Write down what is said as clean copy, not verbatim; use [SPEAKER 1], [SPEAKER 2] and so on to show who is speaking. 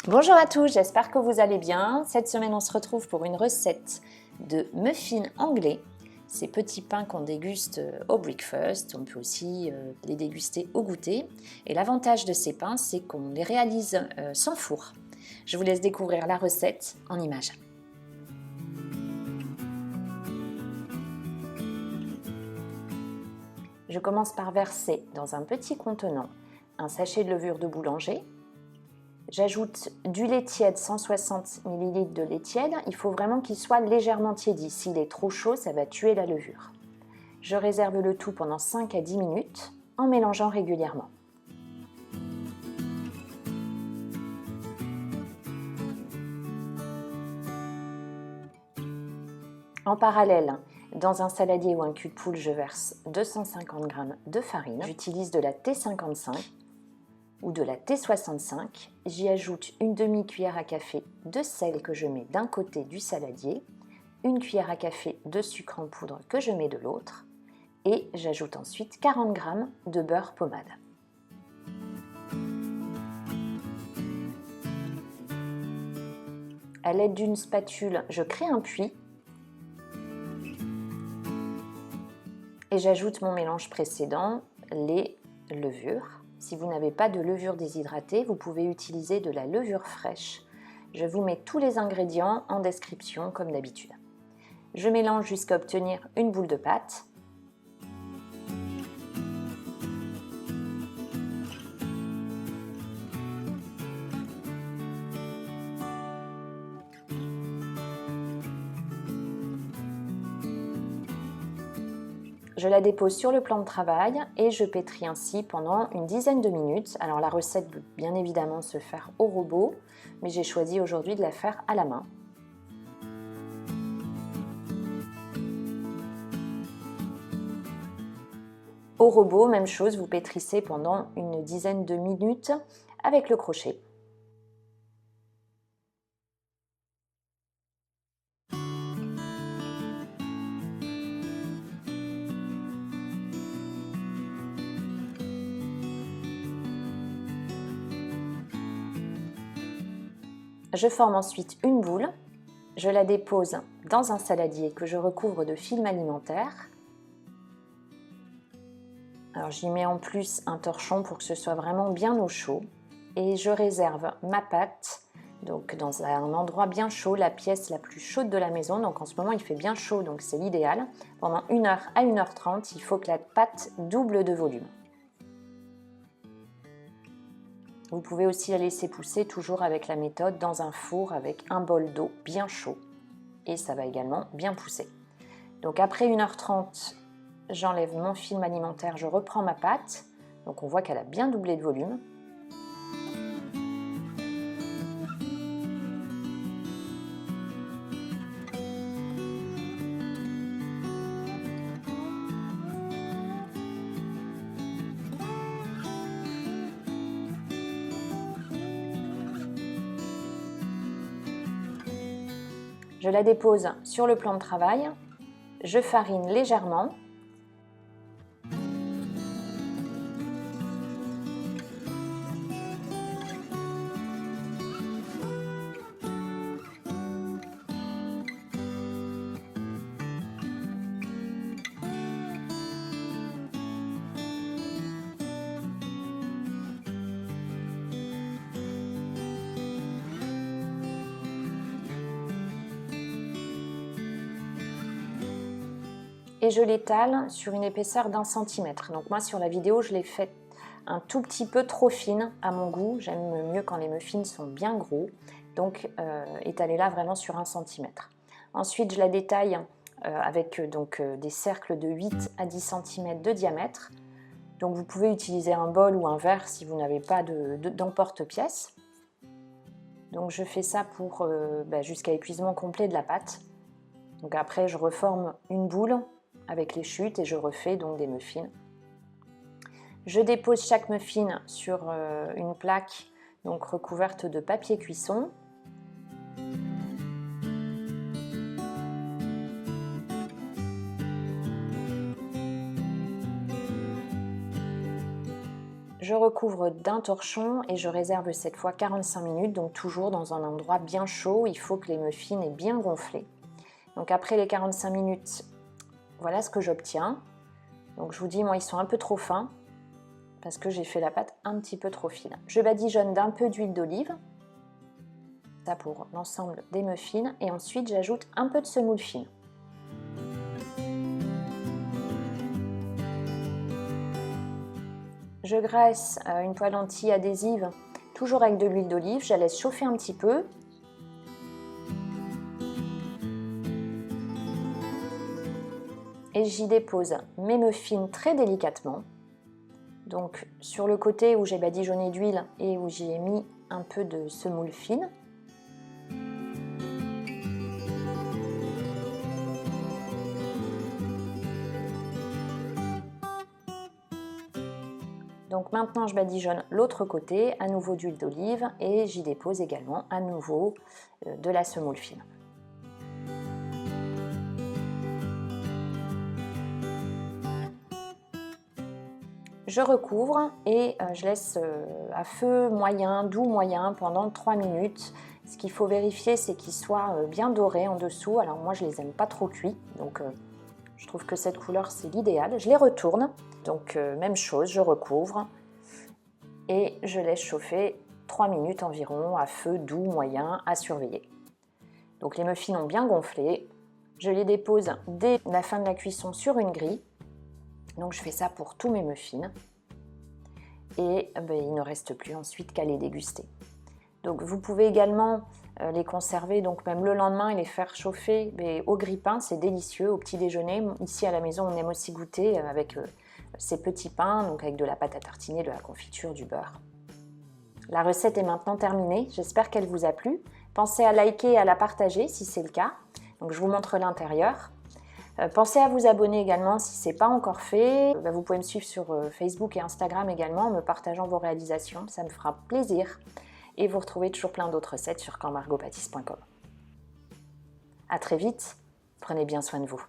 [SPEAKER 1] Bonjour à tous, j'espère que vous allez bien. Cette semaine, on se retrouve pour une recette de muffins anglais. Ces petits pains qu'on déguste au breakfast, on peut aussi les déguster au goûter. Et l'avantage de ces pains, c'est qu'on les réalise sans four. Je vous laisse découvrir la recette en images. Je commence par verser dans un petit contenant un sachet de levure de boulanger. J'ajoute du lait tiède, 160 ml de lait tiède. Il faut vraiment qu'il soit légèrement tiédi. S'il est trop chaud, ça va tuer la levure. Je réserve le tout pendant 5 à 10 minutes en mélangeant régulièrement. En parallèle, dans un saladier ou un cul de poule, je verse 250 g de farine. J'utilise de la T55 ou de la T65. J'y ajoute une demi-cuillère à café de sel que je mets d'un côté du saladier, une cuillère à café de sucre en poudre que je mets de l'autre, et j'ajoute ensuite 40 g de beurre pommade. À l'aide d'une spatule, je crée un puits et j'ajoute mon mélange précédent, les levures. Si vous n'avez pas de levure déshydratée, vous pouvez utiliser de la levure fraîche. Je vous mets tous les ingrédients en description comme d'habitude. Je mélange jusqu'à obtenir une boule de pâte. Je la dépose sur le plan de travail et je pétris ainsi pendant une dizaine de minutes. Alors la recette peut bien évidemment se faire au robot, mais j'ai choisi aujourd'hui de la faire à la main. Au robot, même chose, vous pétrissez pendant une dizaine de minutes avec le crochet. Je forme ensuite une boule, je la dépose dans un saladier que je recouvre de film alimentaire. Alors j'y mets en plus un torchon pour que ce soit vraiment bien au chaud et je réserve ma pâte donc dans un endroit bien chaud, la pièce la plus chaude de la maison. Donc en ce moment il fait bien chaud, donc c'est l'idéal. Pendant 1 heure à 1h30, il faut que la pâte double de volume. Vous pouvez aussi la laisser pousser toujours avec la méthode dans un four avec un bol d'eau bien chaud et ça va également bien pousser. Donc après 1h30, j'enlève mon film alimentaire, je reprends ma pâte. Donc on voit qu'elle a bien doublé de volume. Je la dépose sur le plan de travail, je farine légèrement. Et je l'étale sur une épaisseur d'1 centimètre. Donc moi sur la vidéo je l'ai faite un tout petit peu trop fine à mon goût. J'aime mieux quand les muffins sont bien gros. Donc étalez-la vraiment sur 1 centimètre. Ensuite je la détaille avec des cercles de 8 à 10 cm de diamètre. Donc vous pouvez utiliser un bol ou un verre si vous n'avez pas d'emporte-pièce. Donc je fais ça pour jusqu'à épuisement complet de la pâte. Donc après je reforme une boule avec les chutes et je refais donc des muffins. Je dépose chaque muffin sur une plaque donc recouverte de papier cuisson. Je recouvre d'un torchon et je réserve cette fois 45 minutes, donc toujours dans un endroit bien chaud. Il faut que les muffins aient bien gonflé. Donc après les 45 minutes, voilà ce que j'obtiens. Donc je vous dis, moi ils sont un peu trop fins parce que j'ai fait la pâte un petit peu trop fine. Je badigeonne d'un peu d'huile d'olive, ça pour l'ensemble des muffins, et ensuite j'ajoute un peu de semoule fine. Je graisse une poêle anti-adhésive, toujours avec de l'huile d'olive, je la laisse chauffer un petit peu. Et j'y dépose mes muffins très délicatement. Donc sur le côté où j'ai badigeonné d'huile et où j'y ai mis un peu de semoule fine. Donc maintenant je badigeonne l'autre côté, à nouveau d'huile d'olive, et j'y dépose également à nouveau de la semoule fine. Je recouvre et je laisse à feu moyen, doux moyen pendant 3 minutes. Ce qu'il faut vérifier, c'est qu'ils soient bien dorés en dessous. Alors moi je les aime pas trop cuits, donc je trouve que cette couleur c'est l'idéal. Je les retourne, donc même chose, je recouvre et je laisse chauffer 3 minutes environ à feu doux moyen à surveiller. Donc les muffins ont bien gonflé, je les dépose dès la fin de la cuisson sur une grille. Donc je fais ça pour tous mes muffins et il ne reste plus ensuite qu'à les déguster. Donc vous pouvez également les conserver donc même le lendemain et les faire chauffer au grille-pain, c'est délicieux au petit déjeuner. Ici à la maison on aime aussi goûter avec ces petits pains, donc avec de la pâte à tartiner, de la confiture, du beurre. La recette est maintenant terminée, j'espère qu'elle vous a plu. Pensez à liker et à la partager si c'est le cas. Donc je vous montre l'intérieur. Pensez à vous abonner également si ce n'est pas encore fait. Vous pouvez me suivre sur Facebook et Instagram également en me partageant vos réalisations, ça me fera plaisir. Et vous retrouvez toujours plein d'autres recettes sur campmargotpâtisse.com. À très vite, prenez bien soin de vous.